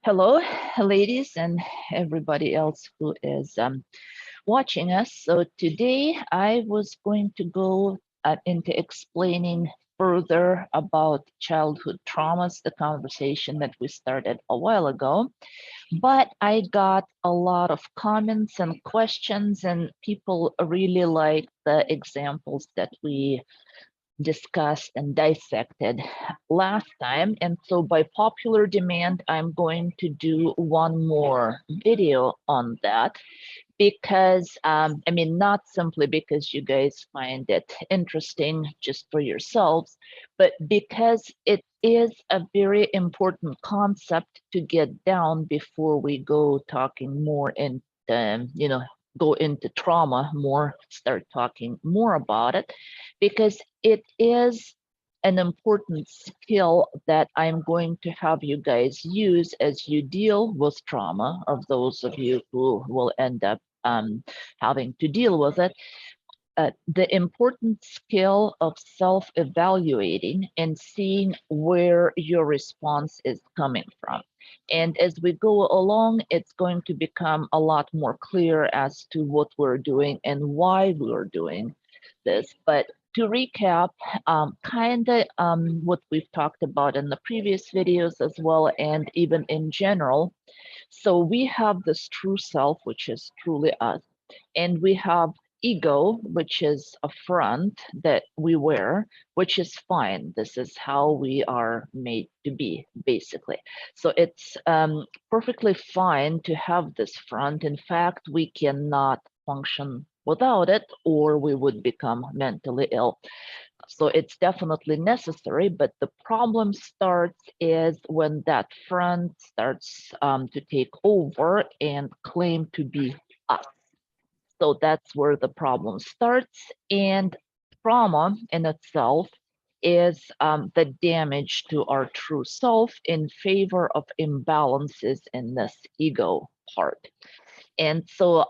Hello, ladies, and everybody else who is watching us. So today I was going to go into explaining further about childhood traumas, the conversation that we started a while ago. But I got a lot of comments and questions, and people really like the examples that we discussed and dissected last time. And so by popular demand, I'm going to do one more video on that because, I mean, not simply because you guys find it interesting just for yourselves, but because it is a very important concept to get down before we go talking more in, go into trauma more, start talking more about it, because it is an important skill that I'm going to have you guys use as you deal with trauma, of those of you who will end up having to deal with it. The important skill of self-evaluating and seeing where your response is coming from. And as we go along, it's going to become a lot more clear as to what we're doing and why we're doing this. But to recap, kind of what we've talked about in the previous videos as well, and even in general. So we have this true self, which is truly us, and we have ego, which is a front that we wear, which is fine. This is how we are made to be, basically. So it's perfectly fine to have this front. In fact, we cannot function without it, or we would become mentally ill. So it's definitely necessary, but the problem starts is when that front starts to take over and claim to be us. So that's where the problem starts. And trauma in itself is the damage to our true self in favor of imbalances in this ego part. And so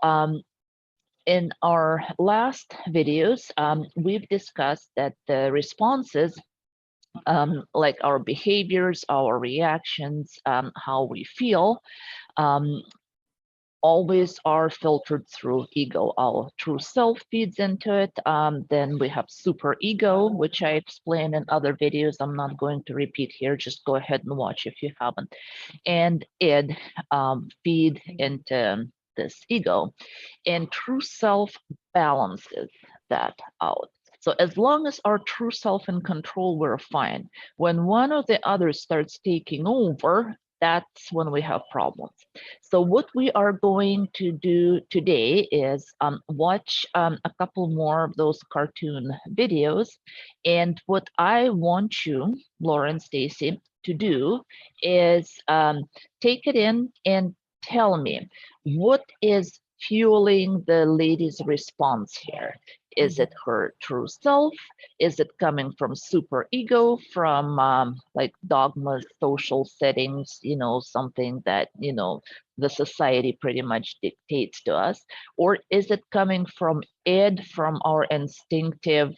in our last videos, we've discussed that the responses, like our behaviors, our reactions, how we feel, um, always are filtered through ego. Our true self feeds into it. Then we have super ego, which I explained in other videos. I'm not going to repeat here. Just go ahead and watch if you haven't. And id feed into this ego. And true self balances that out. So as long as our true self in control, we're fine. When one or the other starts taking over, that's when we have problems. So what we are going to do today is watch a couple more of those cartoon videos. And what I want you, Lauren, Stacy, to do is take it in and tell me, what is fueling the lady's response here? Is it her true self? Is it coming from super ego, from like dogmas, social settings, something that, the society pretty much dictates to us? Or is it coming from id, from our instinctive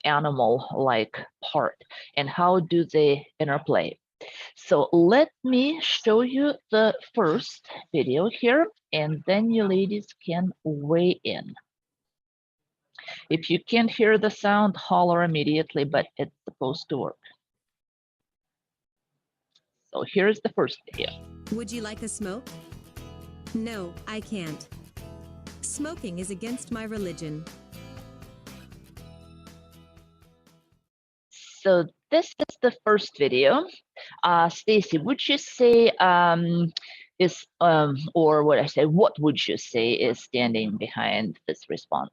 animal-like part? And how do they interplay? So let me show you the first video here, and then you ladies can weigh in. If you can't hear the sound, holler immediately, but it's supposed to work. So here's the first video. Would you like a smoke? No, I can't. Smoking is against my religion. So this is the first video. Stacy, would you say or what I say, what would you say is standing behind this response?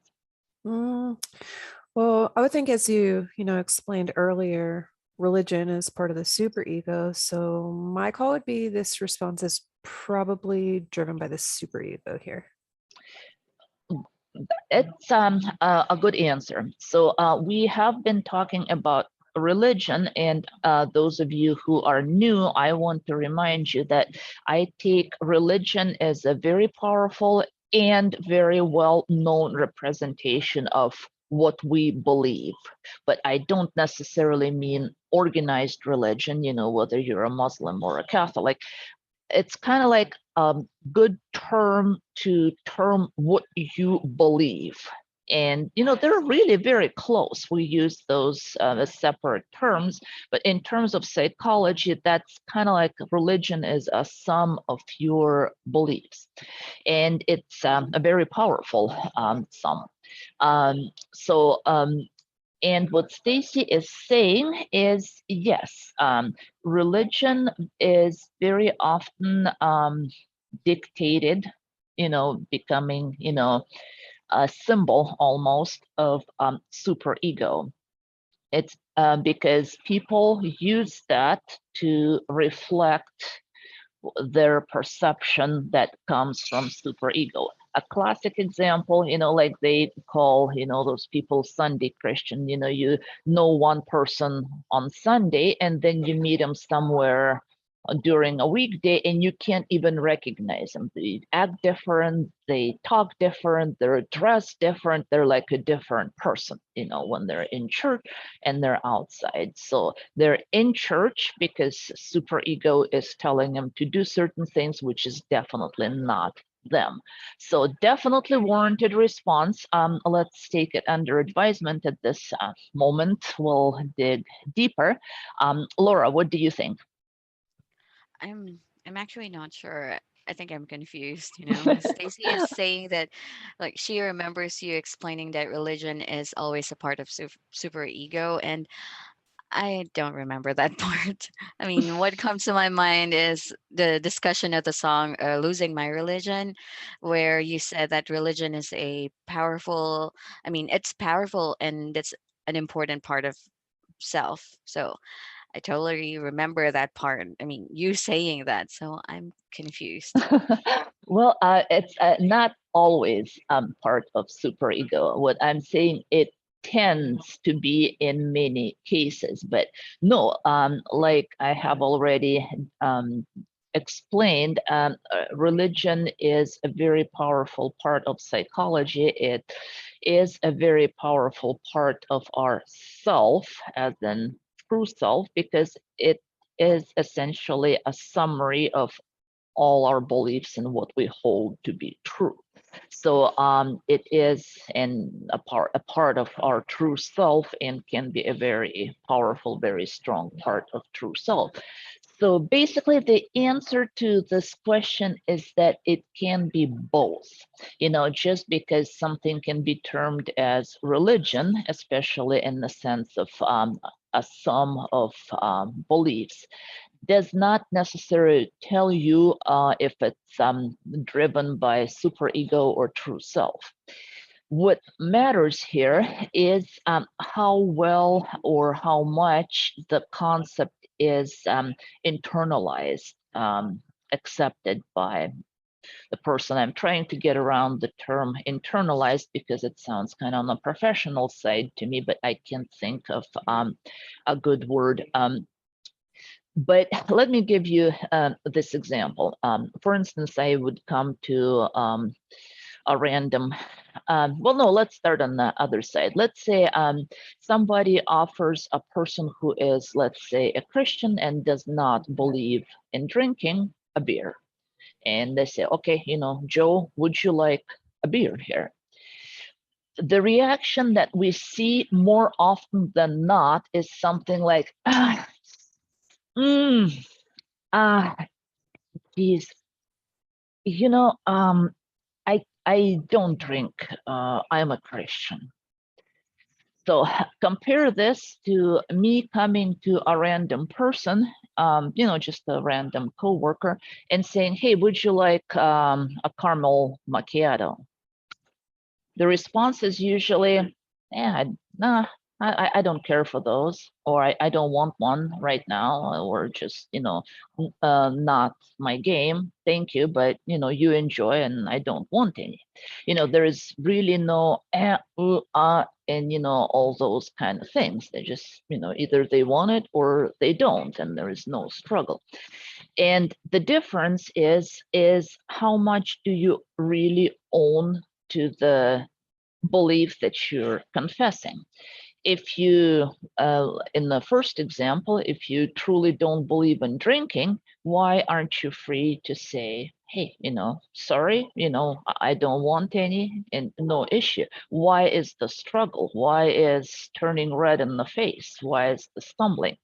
Well, I would think, as you explained earlier, religion is part of the superego. So my call would be this response is probably driven by the superego here. It's a good answer. So we have been talking about religion, and those of you who are new, I want to remind you that I take religion as a very powerful and very well-known representation of what we believe, but I don't necessarily mean organized religion, whether you're a Muslim or a Catholic. it's kind of like a good term to term what you believe. And, they're really very close. We use those as separate terms, but in terms of psychology, that's kind of like religion is a sum of your beliefs. And it's a very powerful sum. So and what Stacy is saying is, yes, religion is very often dictated, becoming, a symbol almost of superego. It's because people use that to reflect their perception that comes from superego. A classic example, like they call, those people Sunday Christian. You know one person on Sunday, and then you meet them somewhere during a weekday, and you can't even recognize them. They act different, they talk different, they're dressed different, they're like a different person, when they're in church and they're outside. So they're in church because superego is telling them to do certain things, which is definitely not them. So definitely warranted response. Let's take it under advisement at this moment. We'll dig deeper. Laura, what do you think? I'm actually not sure. I think I'm confused, you know. Stacy is saying that like she remembers you explaining that religion is always a part of super ego, and I don't remember that part. I mean, what comes to my mind is the discussion of the song Losing My Religion, where you said that religion is a powerful, I mean, it's powerful and it's an important part of self. So I totally remember that part. I mean, you saying that, so I'm confused. Well, it's not always part of superego. What I'm saying, it tends to be in many cases, but no, like I have already explained, religion is a very powerful part of psychology. It is a very powerful part of our self, as in true self, because it is essentially a summary of all our beliefs and what we hold to be true. So it is a part of our true self, and can be a very powerful, very strong part of true self. So basically, the answer to this question is that it can be both. Just because something can be termed as religion, especially in the sense of a sum of beliefs, does not necessarily tell you if it's driven by superego or true self. What matters here is how well or how much the concept is internalized, accepted by the person. I'm trying to get around the term internalized because it sounds kind of on the professional side to me, but I can't think of a good word. But let me give you this example. For instance, I would come to a random, well, no, let's start on the other side. Let's say somebody offers a person who is, let's say, a Christian and does not believe in drinking a beer. And they say, okay, Joe, would you like a beer here? The reaction that we see more often than not is something like, mm, ah, geez, I don't drink. I'm a Christian. So compare this to me coming to a random person, just a random coworker, and saying, "Hey, would you like a caramel macchiato?" The response is usually, "Yeah, nah, I don't care for those," or I don't want one right now, or just, not my game. Thank you, but you enjoy and I don't want any. There is really no and all those kind of things. They just, either they want it or they don't, and there is no struggle. And the difference is how much do you really own to the belief that you're confessing. if you, in the first example, if you truly don't believe in drinking, why aren't you free to say, hey, sorry, I don't want any, and no issue? Why is the struggle? Why is turning red in the face? Why is the stumbling?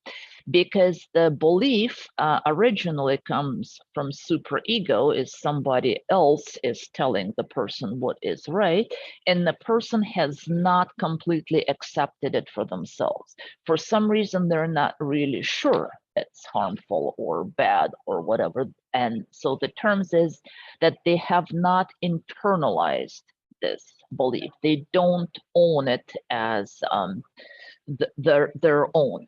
Because the belief originally comes from superego, is somebody else is telling the person what is right, and the person has not completely accepted it for themselves. For some reason, they're not really sure it's harmful or bad or whatever. And so the terms is that they have not internalized this belief. They don't own it as their own.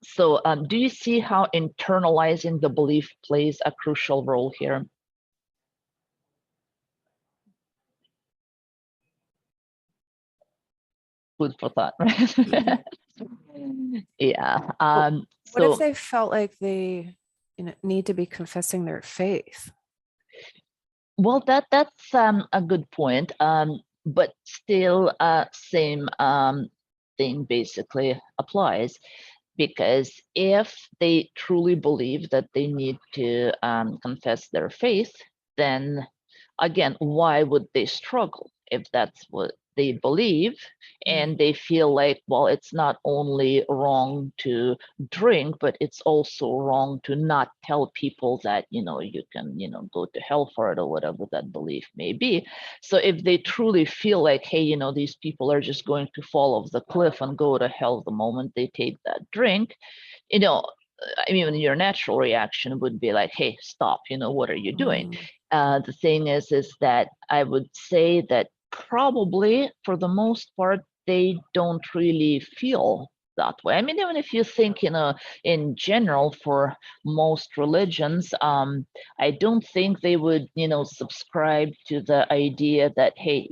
So do you see how internalizing the belief plays a crucial role here? Food for thought, right? Yeah. What if So, they felt like they need to be confessing their faith? well, that's a good point. But still, same thing basically applies, because if they truly believe that they need to confess their faith, then again, why would they struggle if that's what they believe? And they feel like, well, it's not only wrong to drink, but it's also wrong to not tell people that, you can, go to hell for it, or whatever that belief may be. So if they truly feel like, hey, these people are just going to fall off the cliff and go to hell the moment they take that drink, I mean, your natural reaction would be like, hey, stop, what are you doing? The thing is that I would say that probably for the most part, they don't really feel that way. I mean, even if you think, in general, for most religions, I don't think they would, subscribe to the idea that, hey,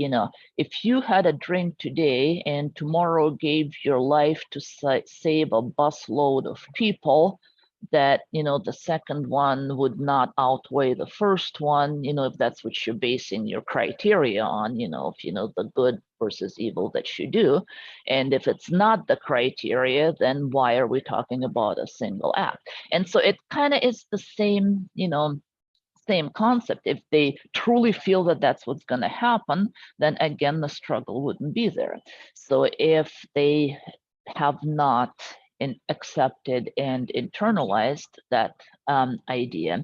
if you had a drink today and tomorrow gave your life to save a busload of people, that the second one would not outweigh the first one, if that's what you're basing your criteria on, if the good versus evil that you do. And if it's not the criteria, then why are we talking about a single act? And so it kind of is the same, same concept. If they truly feel that that's what's going to happen, then again, the struggle wouldn't be there. So if they have not accepted and internalized that idea,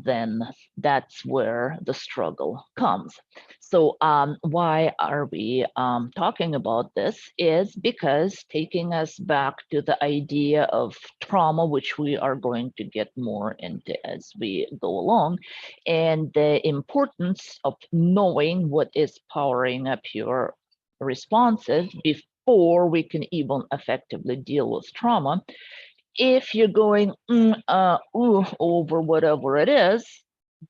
then that's where the struggle comes. So why are we talking about this is because taking us back to the idea of trauma, which we are going to get more into as we go along, and the importance of knowing what is powering up your responses before we can even effectively deal with trauma. If you're going over whatever it is,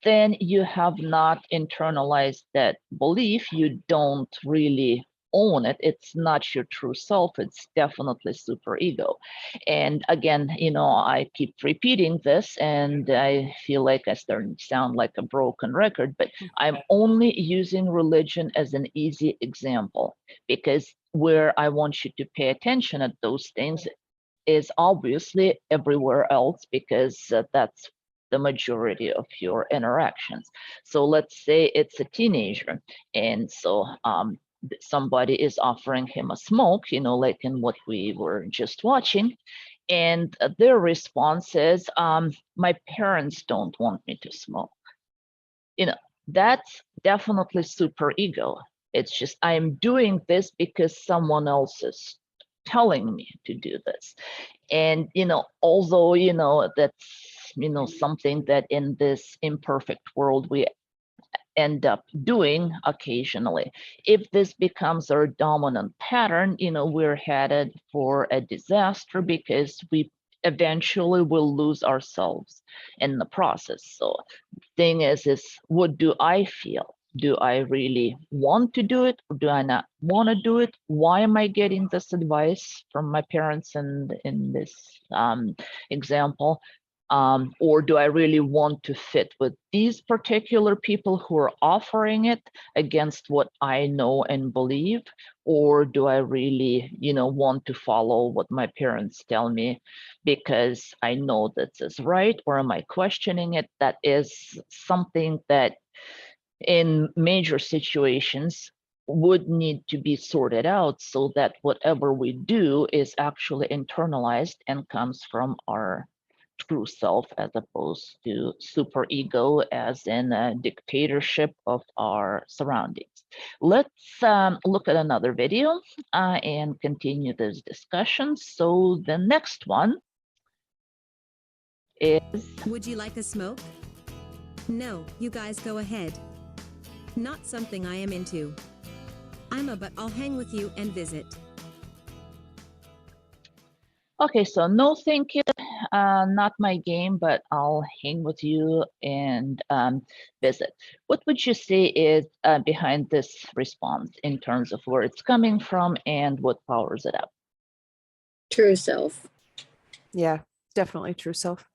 then you have not internalized that belief. You don't really own it. It's not your true self. It's definitely superego. And again, I keep repeating this, and I feel like I start to sound like a broken record, but I'm only using religion as an easy example, because where I want you to pay attention at those things is obviously everywhere else, because that's the majority of your interactions. So let's say it's a teenager, and so somebody is offering him a smoke, like in what we were just watching, and their response is, my parents don't want me to smoke. That's definitely superego. It's just, I'm doing this because someone else is telling me to do this. And although that's something that in this imperfect world we end up doing occasionally, if this becomes our dominant pattern, we're headed for a disaster, because we eventually will lose ourselves in the process. So thing is what do I feel? Do I really want to do it, or do I not want to do it? Why am I getting this advice from my parents in this example? Or do I really want to fit with these particular people who are offering it against what I know and believe? Or do I really, want to follow what my parents tell me because I know this is right? Or am I questioning it? That is something that in major situations would need to be sorted out so that whatever we do is actually internalized and comes from our true self as opposed to super ego as in a dictatorship of our surroundings. Let's look at another video and continue this discussion. So the next one is, Would you like a smoke? No, you guys go ahead. Not something I am into. But I'll hang with you and visit. okay, so no thank you, not my game, but I'll hang with you and visit. What would you say is behind this response in terms of where it's coming from and what powers it up? True self. Yeah, definitely true self.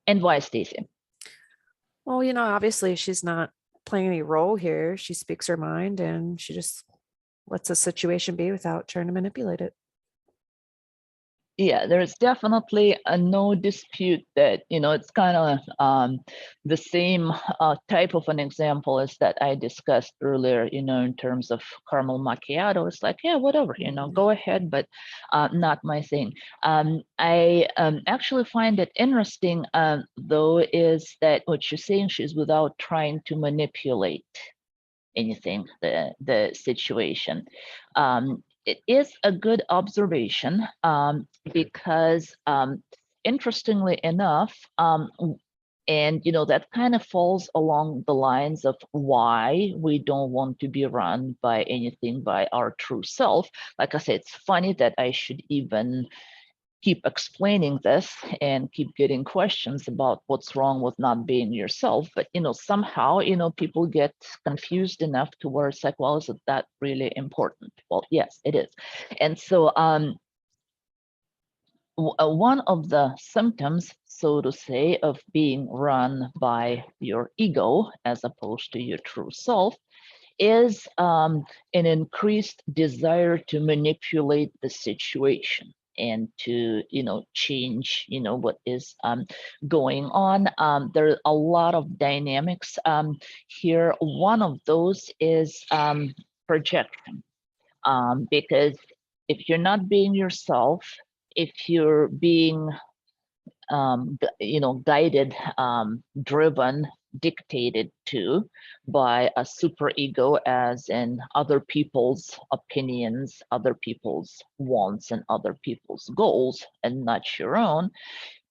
And why, Stacey? Well, obviously she's not playing any role here. She speaks her mind and she just lets the situation be without trying to manipulate it. Yeah, there's definitely no dispute that, it's kind of the same type of an example as that I discussed earlier, in terms of caramel macchiato. It's like, yeah, whatever, go ahead, but not my thing. I actually find it interesting, though, is that what she's saying, she's without trying to manipulate anything, the situation. It is a good observation because interestingly enough, and that kind of falls along the lines of why we don't want to be run by anything by our true self. Like I said, it's funny that I should even keep explaining this and keep getting questions about what's wrong with not being yourself. But, somehow, people get confused enough to where it's like, well, is it that really important? Well, yes, it is. And so one of the symptoms, so to say, of being run by your ego as opposed to your true self is an increased desire to manipulate the situation and to change what is going on. There are a lot of dynamics here. One of those is projection, because if you're not being yourself, if you're being guided, driven, dictated to by a super ego, as in other people's opinions, other people's wants, and other people's goals, and not your own.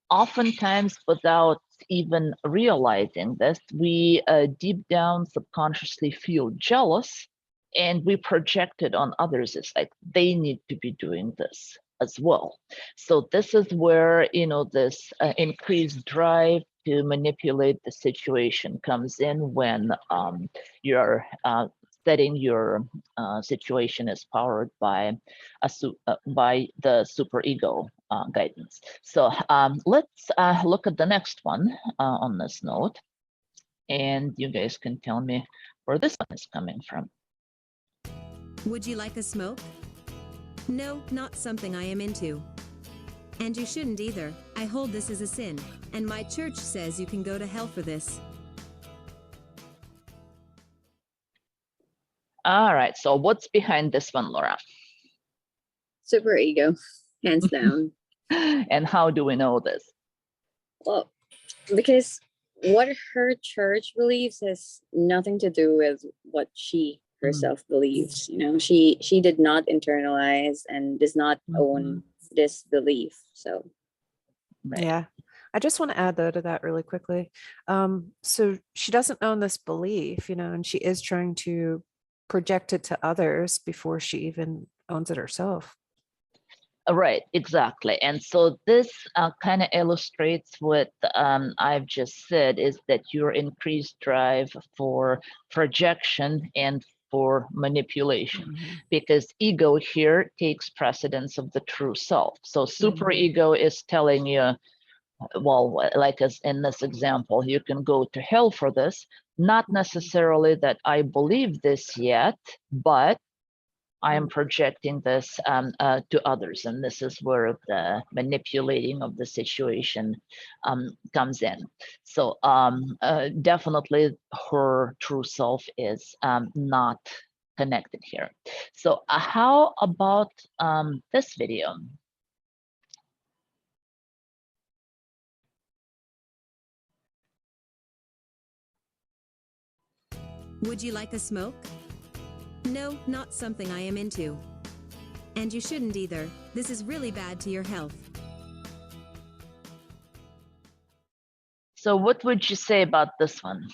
Oftentimes, without even realizing this, we deep down subconsciously feel jealous, and we project it on others. It's like they need to be doing this as well. So this is where this increased drive to manipulate the situation comes in when you're setting your situation is powered by by the super ego guidance. So let's look at the next one on this note, and you guys can tell me where this one is coming from. Would you like a smoke? No, not something I am into. And you shouldn't either. I hold this as a sin, and my church says you can go to hell for this. All right, so what's behind this one, Laura? Super ego, hands down. And how do we know this? Well, because what her church believes has nothing to do with what she herself believes. She did not internalize and does not own this belief. So Right. Yeah. I just want to add though to that really quickly. So she doesn't own this belief, and she is trying to project it to others before she even owns it herself. Right, exactly. And so this kind of illustrates what I've just said, is that your increased drive for projection and for manipulation, because ego here takes precedence of the true self. So super ego is telling you, well, like as in this example, you can go to hell for this. Not necessarily that I believe this yet, but I am projecting this to others, and this is where the manipulating of the situation comes in. So definitely her true self is not connected here. So how about this video? Would you like a smoke? No, not something I am into. And you shouldn't either. This is really bad to your health. So what would you say about this one?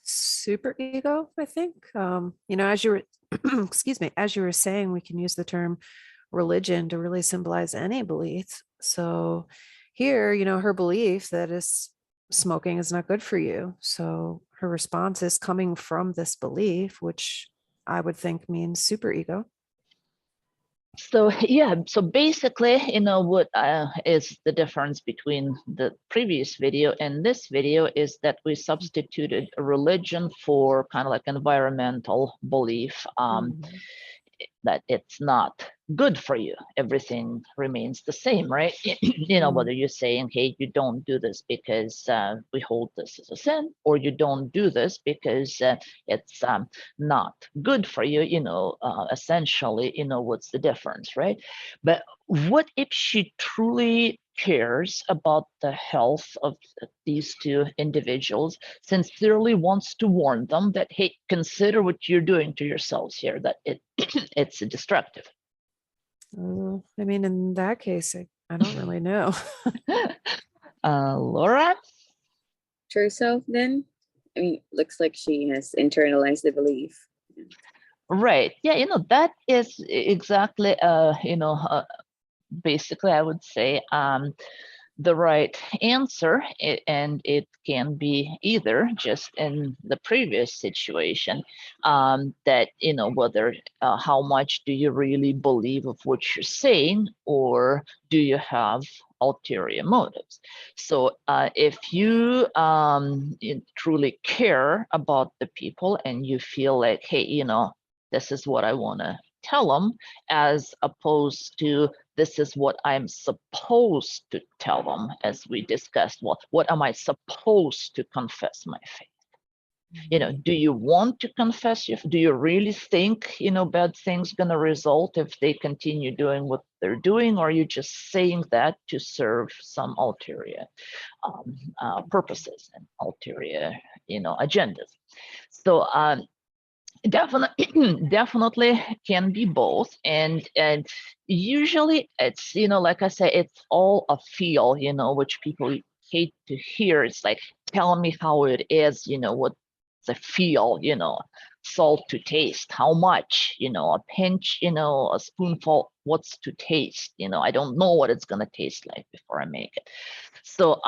Super ego, I think. You know, as you were, excuse me, as you were saying, we can use the term religion to really symbolize any belief. So here, you know, her belief that is smoking is not good for you. So her response is coming from this belief, which I would think means super ego. So yeah, so basically, you know, what is the difference between the previous video and this video is that we substituted religion for kind of like environmental belief. That it's not good for you. Everything remains the same, right? You know, whether you're saying, hey, you don't do this because we hold this as a sin, or you don't do this because it's not good for you, you know, essentially, you know, what's the difference, right? But what if she truly cares about the health of these two individuals, sincerely wants to warn them that, hey, consider what you're doing to yourselves here, that it's destructive? I mean, in that case, I don't really know. Laura? True self, then? I mean, looks like she has internalized the belief. Right. Yeah, you know, that is exactly, you know, basically, I would say the right answer, and it can be either, just in the previous situation, that, you know, whether how much do you really believe of what you're saying, or do you have ulterior motives? So if you truly care about the people and you feel like, hey, you know, this is what I want to tell them, as opposed to this is what I'm supposed to tell them, as we discussed. Well, what am I supposed to confess my faith? You know, do you want to confess do you really think, you know, bad things gonna result if they continue doing what they're doing, or are you just saying that to serve some ulterior purposes and ulterior, you know, agendas? So definitely can be both, and usually it's, you know, like I say, it's all a feel, you know, which people hate to hear. It's like, tell me how it is, you know, what the feel, you know, salt to taste, how much, you know, a pinch, you know, a spoonful, what's to taste, you know, I don't know what it's going to taste like before I make it. So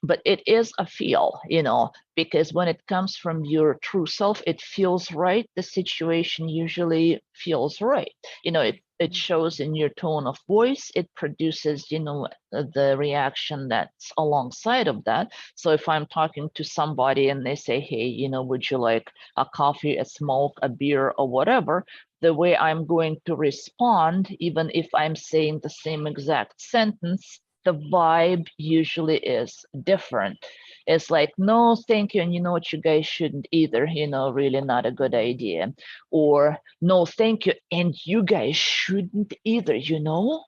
but it is a feel, you know, because when it comes from your true self, it feels right. The situation usually feels right. You know, it shows in your tone of voice. It produces, you know, the reaction that's alongside of that. So if I'm talking to somebody and they say, hey, you know, would you like a coffee, a smoke, a beer, or whatever, the way I'm going to respond, even if I'm saying the same exact sentence, the vibe usually is different. It's like, no, thank you. And you know what, you guys shouldn't either, you know, really not a good idea. Or no, thank you. And you guys shouldn't either, you know?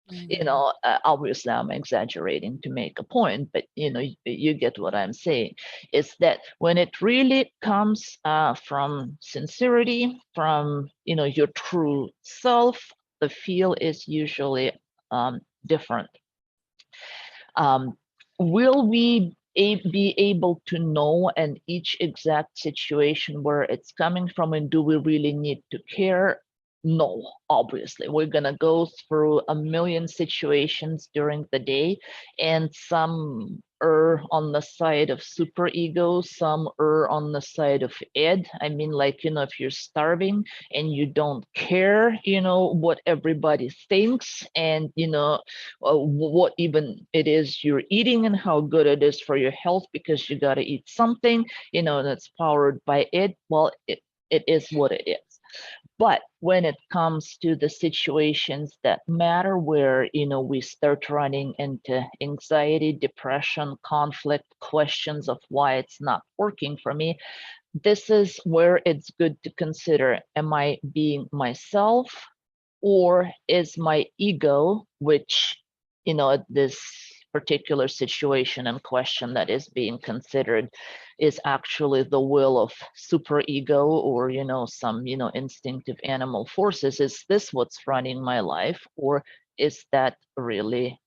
You know, obviously I'm exaggerating to make a point, but you know, you get what I'm saying. Is that when it really comes from sincerity, from, you know, your true self, the feel is usually different. Will we be able to know in each exact situation where it's coming from, and do we really need to care? No, obviously. We're going to go through a million situations during the day, and some err on the side of superego, some err on the side of id. I mean, like, if you're starving and you don't care, what everybody thinks, and, what even it is you're eating and how good it is for your health because you got to eat something, that's powered by it. Well, it is what it is. But when it comes to the situations that matter, where we start running into anxiety, depression, conflict, questions of why it's not working for me, this is where it's good to consider, am I being myself, or is my ego, which this particular situation and question that is being considered is actually the will of superego, or some instinctive animal forces? Is this what's running my life, or is that really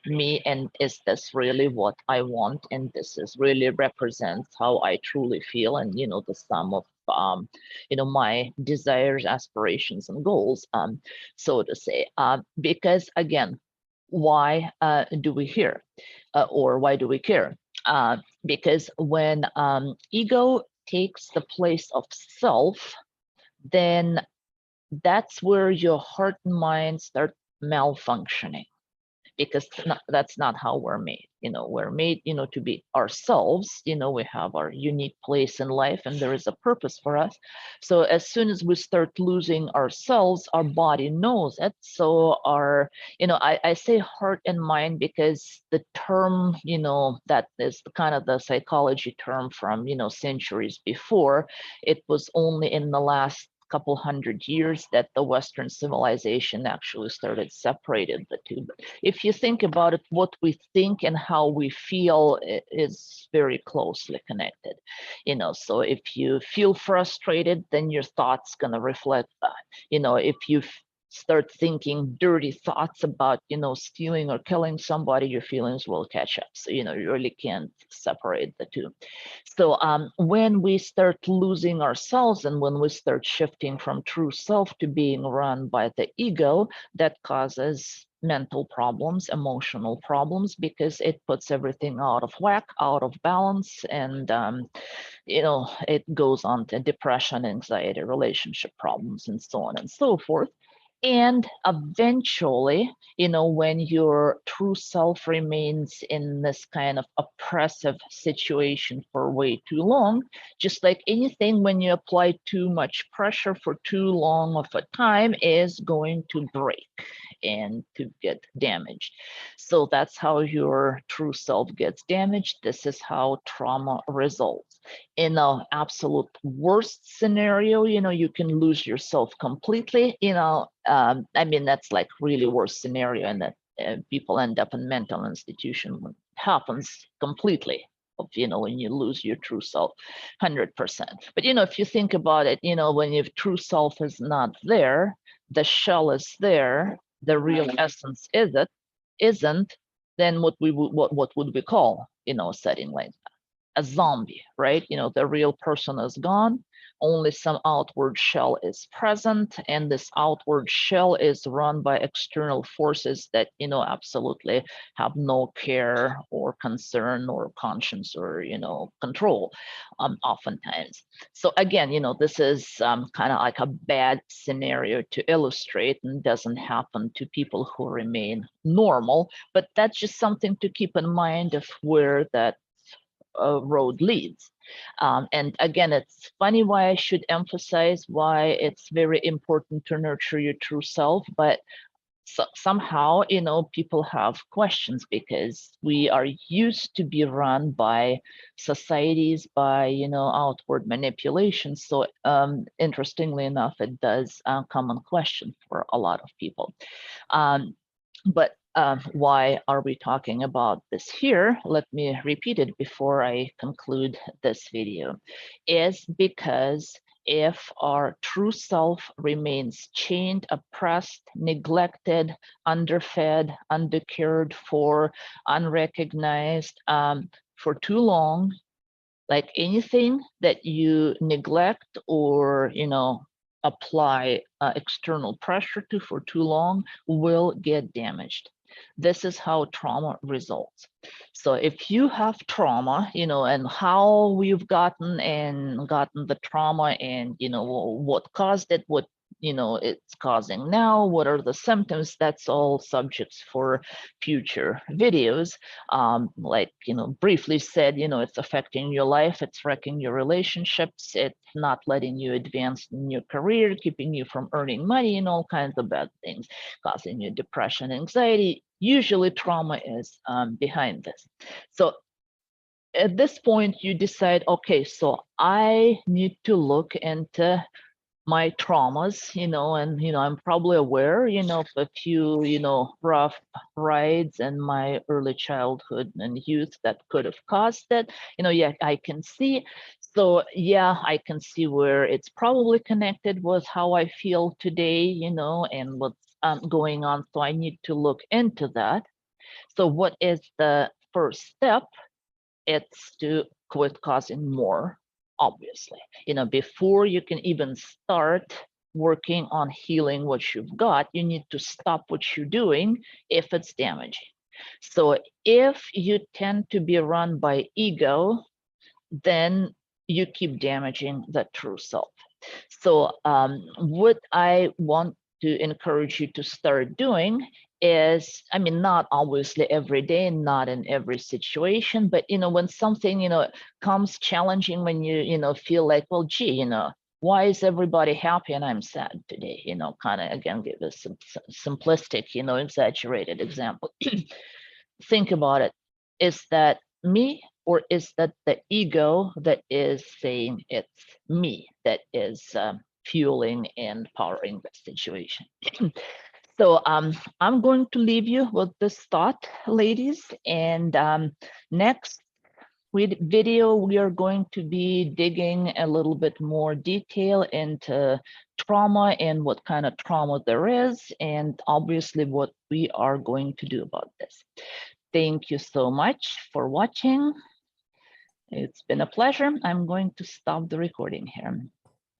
me, and is this really what I want, and this is really represents how I truly feel, and the sum of my desires, aspirations, and goals, so to say. Because again, why do we hear, or why do we care? Because when ego takes the place of self, then that's where your heart and mind start malfunctioning, because that's not how we're made. We're made to be ourselves. We have our unique place in life, and there is a purpose for us. So as soon as we start losing ourselves, our body knows it. So our I say heart and mind because the term that is kind of the psychology term from centuries before. It was only in the last couple hundred years that the Western civilization actually started separated the two. But if you think about it, what we think and how we feel is very closely connected. So if you feel frustrated, then your thoughts gonna reflect that. If you start thinking dirty thoughts about stealing or killing somebody, your feelings will catch up. So you really can't separate the two. So when we start losing ourselves, and when we start shifting from true self to being run by the ego, that causes mental problems, emotional problems, because it puts everything out of whack, out of balance, and it goes on to depression, anxiety, relationship problems, and so on and so forth. And eventually, when your true self remains in this kind of oppressive situation for way too long, just like anything, when you apply too much pressure for too long of a time, is going to break and to get damaged. So that's how your true self gets damaged. This is how trauma results. In an absolute worst scenario, you can lose yourself completely. I mean, that's like really worst scenario, and that people end up in mental institution when it happens completely. When you lose your true self 100%. But if you think about it, when your true self is not there, the shell is there, the real essence isn't, then what would we call a setting like that? A zombie, right? The real person is gone, only some outward shell is present, and this outward shell is run by external forces that absolutely have no care or concern or conscience or control, oftentimes. So again, this is kind of like a bad scenario to illustrate, and doesn't happen to people who remain normal, but that's just something to keep in mind of where that road leads. And again, it's funny why I should emphasize why it's very important to nurture your true self, but somehow, people have questions, because we are used to be run by societies, by, outward manipulation. So interestingly enough, it does come in question for a lot of people. But why are we talking about this here? Let me repeat it before I conclude this video. Is because if our true self remains chained, oppressed, neglected, underfed, undercared for, unrecognized for too long, like anything that you neglect or apply external pressure to for too long will get damaged. This is how trauma results. So if you have trauma, and how we've gotten the trauma, and what caused it, what it's causing now, what are the symptoms, that's all subjects for future videos. Like briefly said, it's affecting your life, it's wrecking your relationships, it's not letting you advance in your career, keeping you from earning money, and all kinds of bad things, causing you depression, anxiety. Usually trauma is behind this. So at this point you decide, okay, so I need to look into my traumas, and I'm probably aware, of a few, rough rides in my early childhood and youth that could have caused it. Yeah, I can see. So yeah, I can see where it's probably connected with how I feel today, and what's going on. So I need to look into that. So what is the first step? It's to quit causing more, obviously. Before you can even start working on healing what you've got, you need to stop what you're doing if it's damaging. So if you tend to be run by ego, then you keep damaging the true self. So what I want to encourage you to start doing is, I mean, not obviously every day, not in every situation, but when something comes challenging, when you feel like, well, gee, why is everybody happy and I'm sad today? Kind of, again, give us some simplistic, exaggerated example. Think about it. Is that me, or is that the ego that is saying it's me that is fueling and powering the situation? So I'm going to leave you with this thought, ladies. And next video, we are going to be digging a little bit more detail into trauma and what kind of trauma there is, and obviously what we are going to do about this. Thank you so much for watching. It's been a pleasure. I'm going to stop the recording here.